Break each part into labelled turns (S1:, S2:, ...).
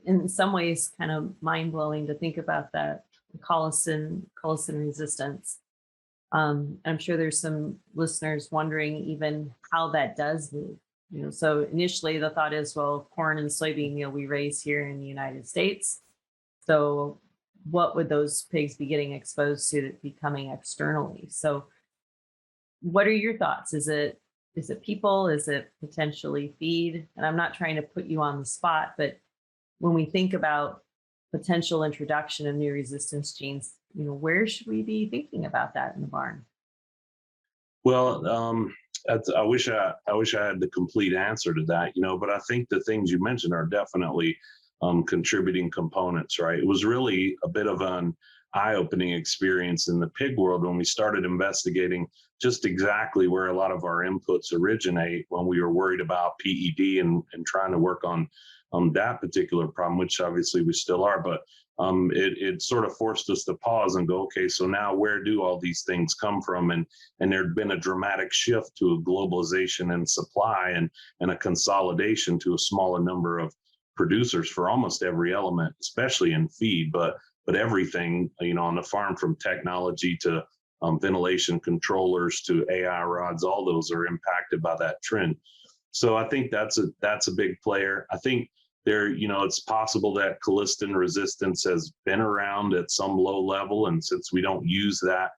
S1: in some ways kind of mind blowing to think about that colicin resistance. I'm sure there's some listeners wondering even how that does move. So initially the thought is, well, corn and soybean meal we raise here in the United States. So what would those pigs be getting exposed to that be coming externally? So what are your thoughts? Is it people? Is it potentially feed? And I'm not trying to put you on the spot, but when we think about potential introduction of new resistance genes, where should we be thinking about that in the barn?
S2: Well, I wish I had the complete answer to that, but I think the things you mentioned are definitely contributing components, right? It was really a bit of an eye-opening experience in the pig world when we started investigating just exactly where a lot of our inputs originate when we were worried about PED and trying to work on that particular problem, which obviously we still are. But it sort of forced us to pause and go, okay, so now where do all these things come from? And there'd been a dramatic shift to a globalization in supply and a consolidation to a smaller number of producers for almost every element, especially in feed, but everything, on the farm, from technology to ventilation controllers to AI rods, all those are impacted by that trend. So I think that's a big player. I think it's possible that colistin resistance has been around at some low level, and since we don't use that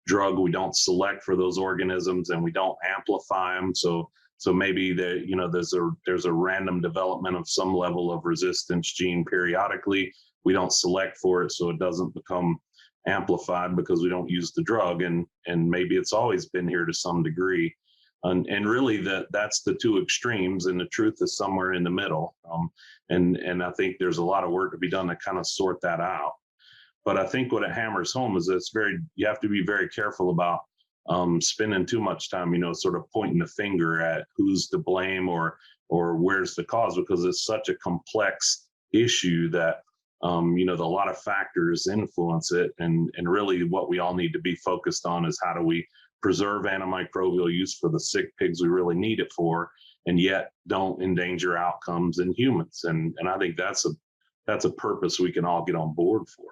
S2: drug, we don't select for those organisms and we don't amplify them. So maybe there's a random development of some level of resistance gene periodically. We don't select for it, so it doesn't become amplified because we don't use the drug, and maybe it's always been here to some degree. And really that's the two extremes, and the truth is somewhere in the middle. And I think there's a lot of work to be done to kind of sort that out. But I think what it hammers home is you have to be very careful about spending too much time, sort of pointing the finger at who's to blame or where's the cause, because it's such a complex issue that a lot of factors influence it. And really what we all need to be focused on is how do we preserve antimicrobial use for the sick pigs we really need it for, and yet don't endanger outcomes in humans. And I think that's a purpose we can all get on board for.